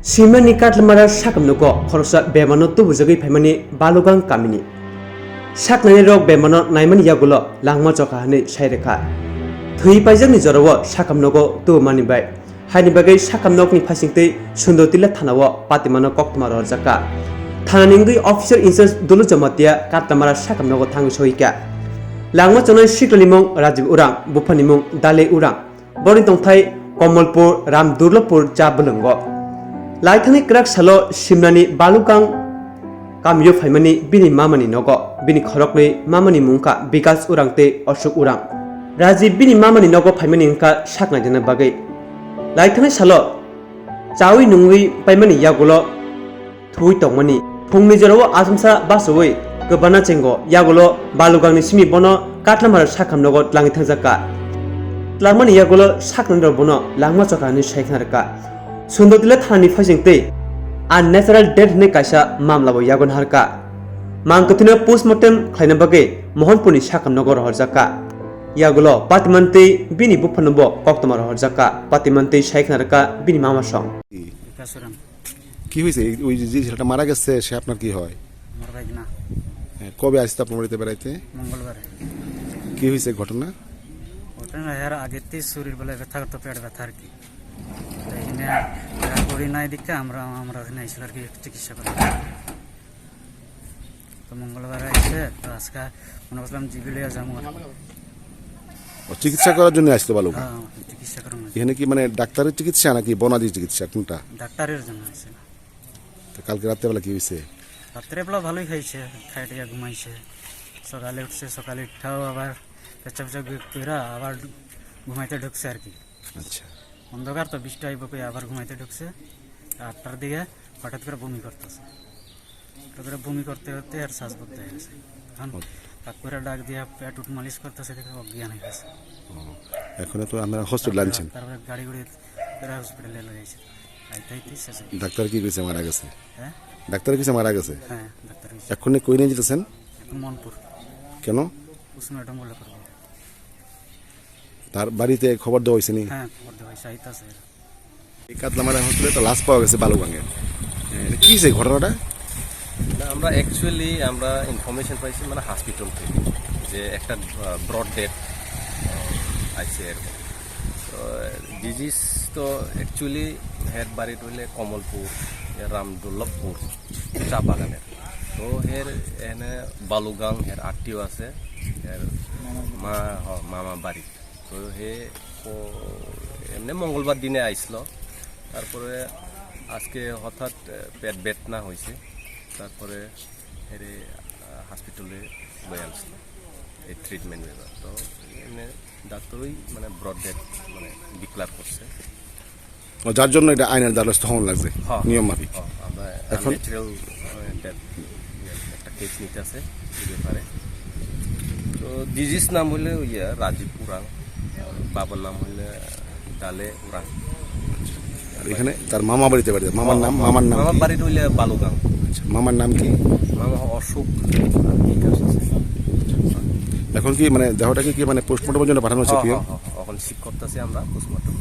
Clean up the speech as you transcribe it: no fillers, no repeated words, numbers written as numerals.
Simani Katlamara Shakamnoko, Horsa Bemano Tubuzagi Pemani, Balugang Kamini. Shaknani Rock Bemano, Naimani Yagulo, Langmachokahani, Shaireka. Tui Pajani Zorowo, Shakamnoko, Tu Manibai. Hanibagay Shakamnokni Pasinte, Sundotila Tanawa, Patimano Kokmaro Zaka. Tananingi Officer Instance Dulujamatia, Katlamara Shakamnoko Tang Shoika. Langmachona Shiklimong, Rajiv Urang, Bupanimong, Dale Urang. Borington Thai, Komolpur, Ram Durlapur, Jabulungo. Laithani Krak Salo, Shimnani, Balukang, Kamyo Famani, Bini Mamani Nogo, Bini Korokni, Mamani Munka, Bikas Urangte, Oshuk Urang. Raji Bini Mamani Nogo Paimaninka, Shakna Jana Bagay. Laithani Salo, Chawi Nungwi, Paimani Yagulo, Tui Tongmani, Pungmijoro Asumsa Basaway, Gabana Chengo, Yagulo, Balugang Simi Bono, Katlamar Shakam Nogo, Langitazaka. Lamani Yagulo, Shaknando Bono, Langmachokani Shakanaka. Sundotila Thani Fashingte, unnatural death ne Kasha, Mamlabo Yagon Harka. Mankotina postmortem, Klainabage, Mohonpuni Shakam Nogor Horzaka. Yagulo, Patimante, Bini Bupanubo, Koktomar Horzaka, Patimante Shakanaka, Bini Mama Song. কি হইছে ওই যে ছেলেটা মারা গেছে সে আপনার কি হয় আমার ভাই না কবে আসতে আপনার বাড়িতে বেড়াইতে মঙ্গলবার কি হইছে ঘটনা ঘটনা এর আগেতেই শরীর বলে ব্যথা করতে পেট ব্যথা আর কি তাই এনে করি নাই দিকে আমরা এখানে এসে আর কি চিকিৎসা করি তো মঙ্গলবার এসে তো আজকে মনে করলাম জিবিলিয়া যাবো চিকিৎসা করার জন্য আসতে ভালো চিকিৎসা করার এখানে কি মানে ডাক্তারের চিকিৎসা নাকি বনাদি চিকিৎসা কোনটা ডাক্তারের জন্য আছে তো কালকে রাতে বেলা কি হইছে রাত্রে বেলা ভালোই খাইছে খাইটিয়া ঘুমাইছে সকালে উঠছে সকালে উঠাও আবার পেঁচা কইরা আবার ঘুমাইতে ঢুকছে আর কি আচ্ছা অন্ধকার তো বৃষ্টি আইব কই আবার ঘুমাইতে ঢুকছে 8টার দিকে হঠাৎ করে বমি করতেছে তারপরে বমি করতে করতে আর শ্বাস বন্ধ হয়ে গেছে তারপরে ডাক দিয়া পেট উঠ মালিশ করতেছে দেখে অজ্ঞান হয়ে গেছে এখন তো আমরা হসপিটাল আনছেন তারপরে গাড়ি করে হসপিটালে লয়ে গেছে আইতাইতে শেষ ডাক্তার কি কইছে মারা গেছে হ্যাঁ ডাক্তার কিছে মারা গেছে হ্যাঁ ডাক্তার এখন কই নিয়ে যেতেছেন এখন মনপুর কেন উসমাটম বলে করব তার বাড়িতে খবর দেওয়া হইছে নি হ্যাঁ খবর দেওয়া হইছে আইতাছে এই কাতলামারা হসপিটালে তো লাশ পাওয়া গেছে বালুগাঙ্গে কি হইছে ঘটনাটা আমরা অ্যাকচুয়ালি আমরা ইনফরমেশন পাইছি মানে হসপিটাল থেকে যে একটা ব্রড ডেথ আইছে এরকম তো ডিজিজ তো অ্যাকচুয়ালি হেড বাড়িত হইলে কমলপুর রামদুল্লভপুর চা বাগানের তো এনে বালুগাং আত্মীয় আছে মামা বাড়ি তো এমনি মঙ্গলবার দিনে আইসলো তারপরে আজকে হঠাৎ পেট বেদনা হয়েছে তারপরে হসপিটালে লয়ে আনছিল এই ট্রিটমেন্ট নেবার তো এমনি ডাক্তারই মানে ব্রড ডেথ মানে ডিক্লার করছে যার জন্য এটা আইনের দ্বারস্থ হওয়া লাগছে নিয়ম মাফিক আমরা এখন ন্যাচারাল ডেথ একটা কেস নিতে আছে এই ব্যাপারে তো ডিজিজ নাম হইলে রাজীব উরাং বাবার নাম হইলে ডালে উরাং আর এখানে তার মামা বাড়িতে বাড়ি মামার নাম মামার বাড়িতে হইলে বালুগাং মামার নাম কি মামা অশোক এখন কি মানে দেহটাকে কি মানে পোস্টমর্টমের জন্য পাঠানো হচ্ছে কি এখন ঠিক করতেছি আমরা পোস্টমর্টম